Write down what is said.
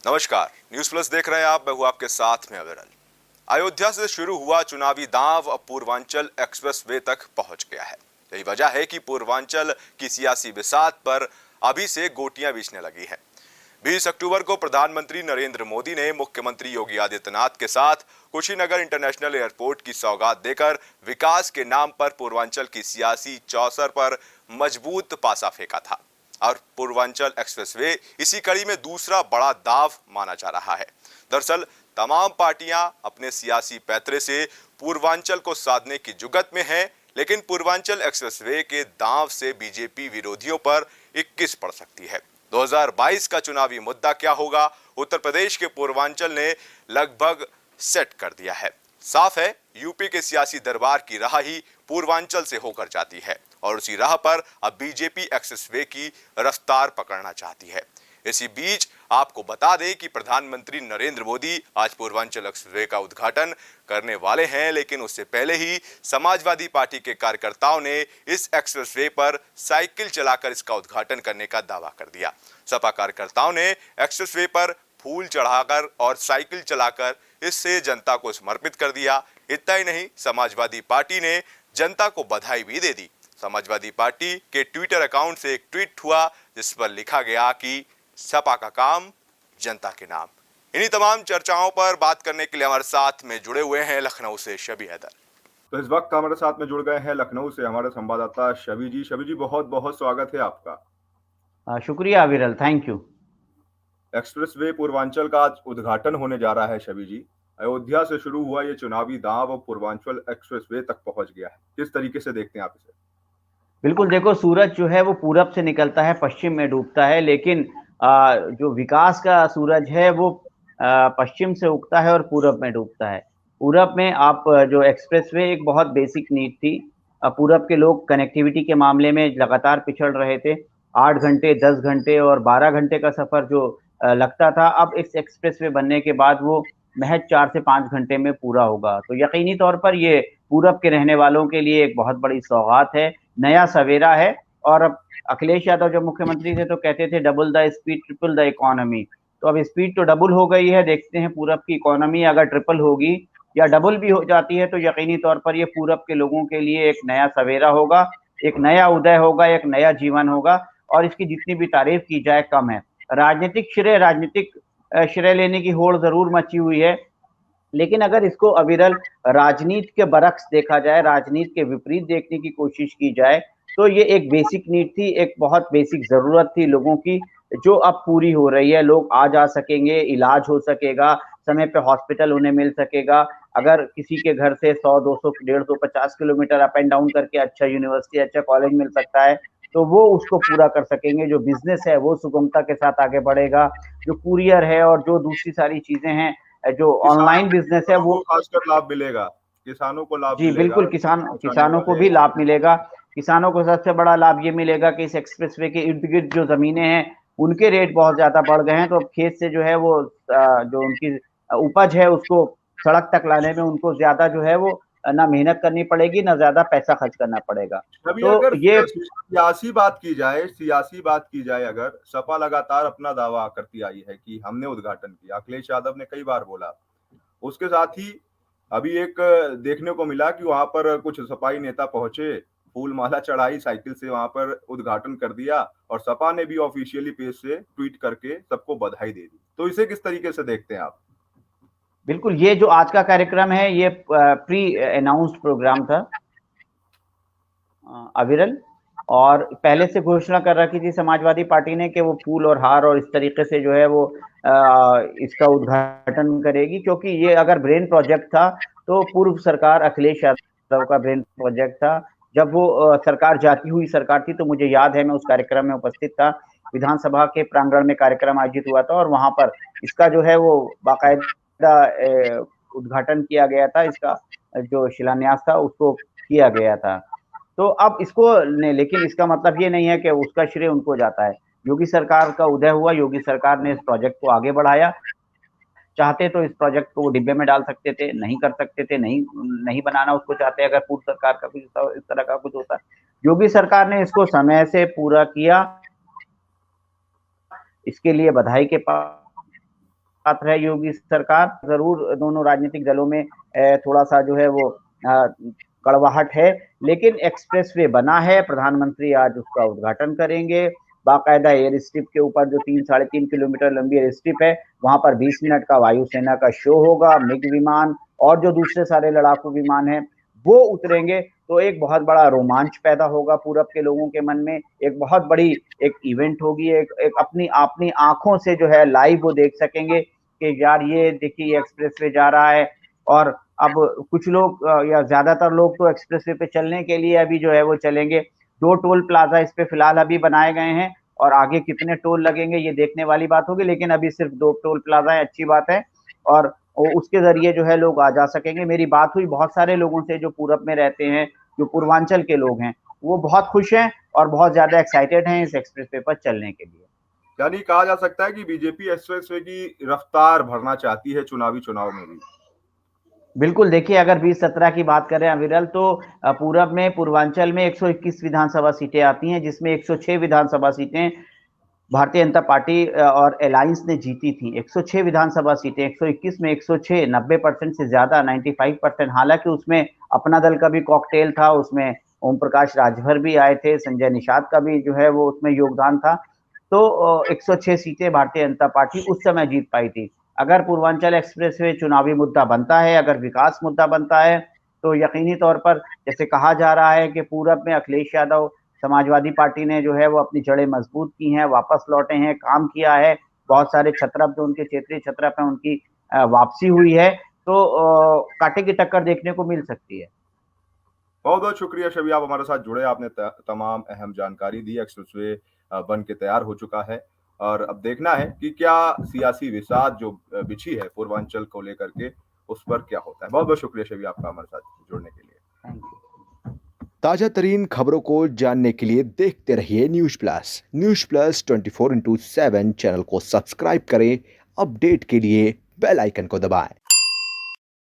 नमस्कार, news plus देख रहे हैं आप। मैं हूं आपके साथ में अविरल। अयोध्या से शुरू हुआ चुनावी दांव अब पूर्वांचल एक्सप्रेसवे तक पहुंच गया है। यही वजह है कि पूर्वांचल की सियासी बिसात पर अभी से गोटियां बिछने लगी हैं। 20 अक्टूबर को प्रधानमंत्री नरेंद्र मोदी ने मुख्यमंत्री योगी आदित्यनाथ के साथ कुशीनगर इंटरनेशनल एयरपोर्ट की सौगात देकर विकास के नाम पर पूर्वांचल की सियासी चौसर पर मजबूत पासा फेंका था और पूर्वांचल एक्सप्रेसवे इसी कड़ी में दूसरा बड़ा दाव माना जा रहा है। दरअसल तमाम पार्टियां अपने सियासी पैतरे से पूर्वांचल को साधने की जुगत में हैं, लेकिन पूर्वांचल एक्सप्रेसवे के दांव से बीजेपी विरोधियों पर 21 पड़ सकती है। 2022 का चुनावी मुद्दा क्या होगा, उत्तर प्रदेश के पूर्वांचल ने लगभग सेट कर दिया है। साफ है, यूपी के सियासी दरबार की राह ही पूर्वांचल से होकर जाती है और उसी राह पर अब बीजेपी एक्सप्रेसवे की रफ्तार पकड़ना चाहती है। इसी बीच आपको बता दें कि प्रधानमंत्री नरेंद्र मोदी आज पूर्वांचल एक्सप्रेसवे का उद्घाटन करने वाले हैं, लेकिन उससे पहले ही समाजवादी पार्टी के कार्यकर्ताओं ने इस एक्सप्रेसवे पर साइकिल चलाकर इसका उद्घाटन करने का दावा कर दिया। सपा कार्यकर्ताओं ने एक्सप्रेसवे पर फूल चढ़ाकर और साइकिल चलाकर इससे जनता को समर्पित कर दिया। इतना ही नहीं, समाजवादी पार्टी ने जनता को बधाई भी दे दी। समाजवादी पार्टी के ट्विटर अकाउंट से एक ट्वीट हुआ जिस पर लिखा गया कि सपा का काम जनता के नाम। इन्हीं तमाम चर्चाओं पर बात करने के लिए हमारे साथ में जुड़े हुए हैं लखनऊ से शबी हैदर। तो इस वक्त हमारे साथ में जुड़ गए हैं लखनऊ से हमारे संवाददाता शबी जी। शबी जी, बहुत बहुत स्वागत है आपका। शुक्रिया विरल, थैंक यू। एक्सप्रेसवे पूर्वांचल का आज उद्घाटन होने जा रहा है। शबी जी, अयोध्या से शुरू हुआ ये चुनावी दांव अब पूर्वांचल एक्सप्रेसवे तक पहुंच गया है। किस तरीके से देखते हैं आप इसे? बिल्कुल, देखो, सूरज जो है वो पूरब से निकलता है, पश्चिम में डूबता है, लेकिन जो विकास का सूरज है वो पश्चिम से उगता है और पूरब में डूबता है। पूरब में आप जो एक्सप्रेसवे एक बहुत बेसिक नीड थी। पूरब के लोग कनेक्टिविटी के मामले में लगातार पिछड़ रहे थे। 8 घंटे, 10 घंटे और 12 घंटे का सफर जो लगता था, अब इस एक्सप्रेसवे बनने के बाद वो महज 4 से 5 घंटे में पूरा होगा। तो यकीनी तौर पर ये पूरब के रहने वालों के लिए एक बहुत बड़ी सौगात है, नया सवेरा है। और अब अखिलेश यादव जब मुख्यमंत्री थे तो कहते थे double the speed triple the economy. तो अब स्पीड तो डबल हो गई है, देखते हैं पूरब की इकोनॉमी अगर ट्रिपल होगी या डबल भी हो जाती है तो यकीनी तौर पर ये पूरब के लोगों के लिए एक नया सवेरा होगा, एक नया उदय होगा, एक नया जीवन होगा। और इसकी जितनी भी तारीफ की जाए कम है। राजनीतिक श्रेय लेने की होड़ जरूर मची हुई है, लेकिन अगर इसको अविरल राजनीति के बरक्स देखा जाए, राजनीति के विपरीत देखने की कोशिश की जाए, तो ये एक बेसिक नीड थी, एक बहुत बेसिक जरूरत थी लोगों की, जो अब पूरी हो रही है। लोग आ जा सकेंगे, इलाज हो सकेगा, समय पे हॉस्पिटल उन्हें मिल सकेगा। अगर किसी के घर से 100, 200, 150, 50 किलोमीटर अप एंड डाउन करके अच्छा यूनिवर्सिटी, अच्छा कॉलेज मिल सकता है, तो वो उसको पूरा कर सकेंगे। जो बिजनेस है वो सुगमता के साथ आगे बढ़ेगा। जो कुरियर है और जो दूसरी सारी चीजें हैं, जो ऑनलाइन बिजनेस है वो खासकर लाभ मिलेगा, किसानों को लाभ जी मिलेगा, बिल्कुल, पहुंचाने किसानों को वाले। भी लाभ मिलेगा। किसानों को सबसे बड़ा लाभ ये मिलेगा कि इस एक्सप्रेसवे के इर्द गिर्द जो जमीनें हैं उनके रेट बहुत ज्यादा बढ़ गए हैं। तो अब खेत से जो है वो जो उनकी उपज है उसको सड़क तक लाने में उनको ज्यादा जो है वो ना मेहनत करनी पड़ेगी, ना ज्यादा पैसा खर्च करना पड़ेगा। अभी तो अगर ये सियासी बात की जाए, अगर सपा लगातार अपना दावा करती आई है कि हमने उद्घाटन किया, अखिलेश यादव ने कई बार बोला। उसके साथ ही अभी एक देखने को मिला कि वहां पर कुछ सपाई नेता पहुंचे, फूल माला चढ़ाई, साइकिल से वहां पर उद्घाटन कर दिया और सपा ने भी ऑफिशियली पेज से ट्वीट करके सबको बधाई दे दी। तो इसे किस तरीके से देखते हैं आप? बिल्कुल, ये जो आज का कार्यक्रम है ये प्री अनाउंस्ड प्रोग्राम था अविरल, और पहले से घोषणा कर रखी थी समाजवादी पार्टी ने कि वो फूल और हार और इस तरीके से जो है वो इसका उद्घाटन करेगी। क्योंकि ये अगर ब्रेन प्रोजेक्ट था तो पूर्व सरकार अखिलेश यादव का ब्रेन प्रोजेक्ट था। जब वो सरकार जाती हुई सरकार थी तो मुझे याद है मैं उस कार्यक्रम में उपस्थित था। विधानसभा के प्रांगण में कार्यक्रम आयोजित हुआ था और वहां पर इसका जो है वो बाकायदा उद्घाटन किया गया था। इसका जो शिलान्यास था उसको किया गया था। तो अब इसको लेकिन इसका मतलब ये नहीं है कि उसका श्रेय उनको जाता है। योगी सरकार का उदय हुआ, योगी सरकार ने इस प्रोजेक्ट को आगे बढ़ाया। चाहते तो इस प्रोजेक्ट को वो डिब्बे में डाल सकते थे, नहीं कर सकते थे, नहीं बनाना उसको चाहते अगर पूर्व सरकार का कुछ इस तरह का कुछ होता। योगी सरकार ने इसको समय से पूरा किया, इसके लिए बधाई के साथ रहे योगी सरकार, जरूर दोनों राजनीतिक दलों में थोड़ा सा जो है वो कड़वाहट है, लेकिन एक्सप्रेसवे बना है। प्रधानमंत्री आज उसका उद्घाटन करेंगे। बाकायदा एयर स्ट्रिप के ऊपर जो 3-3.5 किलोमीटर लंबी एयर स्ट्रिप है, वहां पर 20 मिनट का वायुसेना का शो होगा। मिग विमान और जो दूसरे सारे लड़ाकू विमान हैं वो उतरेंगे, तो एक बहुत बड़ा रोमांच पैदा होगा पूरब के लोगों के मन में। एक बहुत बड़ी एक इवेंट होगी, एक अपनी अपनी आंखों से जो है लाइव वो देख सकेंगे कि यार ये देखिए एक्सप्रेसवे जा रहा है। और अब कुछ लोग या ज्यादातर लोग तो एक्सप्रेसवे पे चलने के लिए अभी जो है वो चलेंगे। 2 टोल प्लाजा इस पे फिलहाल अभी बनाए गए हैं और आगे कितने टोल लगेंगे ये देखने वाली बात होगी, लेकिन अभी सिर्फ 2 टोल प्लाजा है, अच्छी बात है। और उसके जरिए जो है लोग आ जा सकेंगे। मेरी बात हुई बहुत सारे लोगों से जो पूरब में रहते हैं, जो पूर्वांचल के लोग हैं, वो बहुत खुश हैं और बहुत ज्यादा एक्साइटेड हैं इस एक्सप्रेसवे पर चलने के लिए। यानी कहा जा सकता है कि बीजेपी एक्सप्रेसवे की रफ्तार भरना चाहती है चुनावी चुनाव में भी। बिल्कुल, देखिए अगर 2017 की बात करें अविरल, तो पूरब में पूर्वांचल में 121 विधानसभा सीटें आती हैं, जिसमें 106 विधानसभा सीटें भारतीय जनता पार्टी और अलायंस ने जीती थी। 106 विधानसभा सीटें, 121 में 106, 90% से ज्यादा, 95%। हालांकि उसमें अपना दल का भी कॉकटेल था, उसमें ओम प्रकाश राजभर भी आए थे, संजय निषाद का भी जो है वो उसमें योगदान था। तो 106 सीटें भारतीय जनता पार्टी उस समय जीत पाई थी। अगर पूर्वांचल एक्सप्रेसवे चुनावी मुद्दा बनता है, अगर विकास मुद्दा बनता है, तो यकीनी तौर पर जैसे कहा जा रहा है कि पूरब में अखिलेश यादव, समाजवादी पार्टी ने जो है वो अपनी जड़ें मजबूत की हैं, वापस लौटे हैं, काम किया है। बहुत सारे छत्रप जो उनके क्षेत्रीय छत्रप हैं उनकी वापसी हुई है, तो कांटे की टक्कर देखने को मिल सकती है। बहुत बहुत शुक्रिया शबी, आप हमारे साथ जुड़े, आपने तमाम अहम जानकारी दी। एक्सप्रेसवे बन के तैयार हो चुका है और अब देखना है कि क्या सियासी विसात जो बिछी है पूर्वांचल को लेकर के उस पर क्या होता है। बहुत बहुत शुक्रिया शबी आपका हमारे साथ जुड़ने के लिए। Thank you. ताजा तरीन खबरों को जानने के लिए देखते रहिए न्यूज प्लस 24/7 चैनल को सब्सक्राइब करें। अपडेट के लिए बेल आइकन को दबाएं।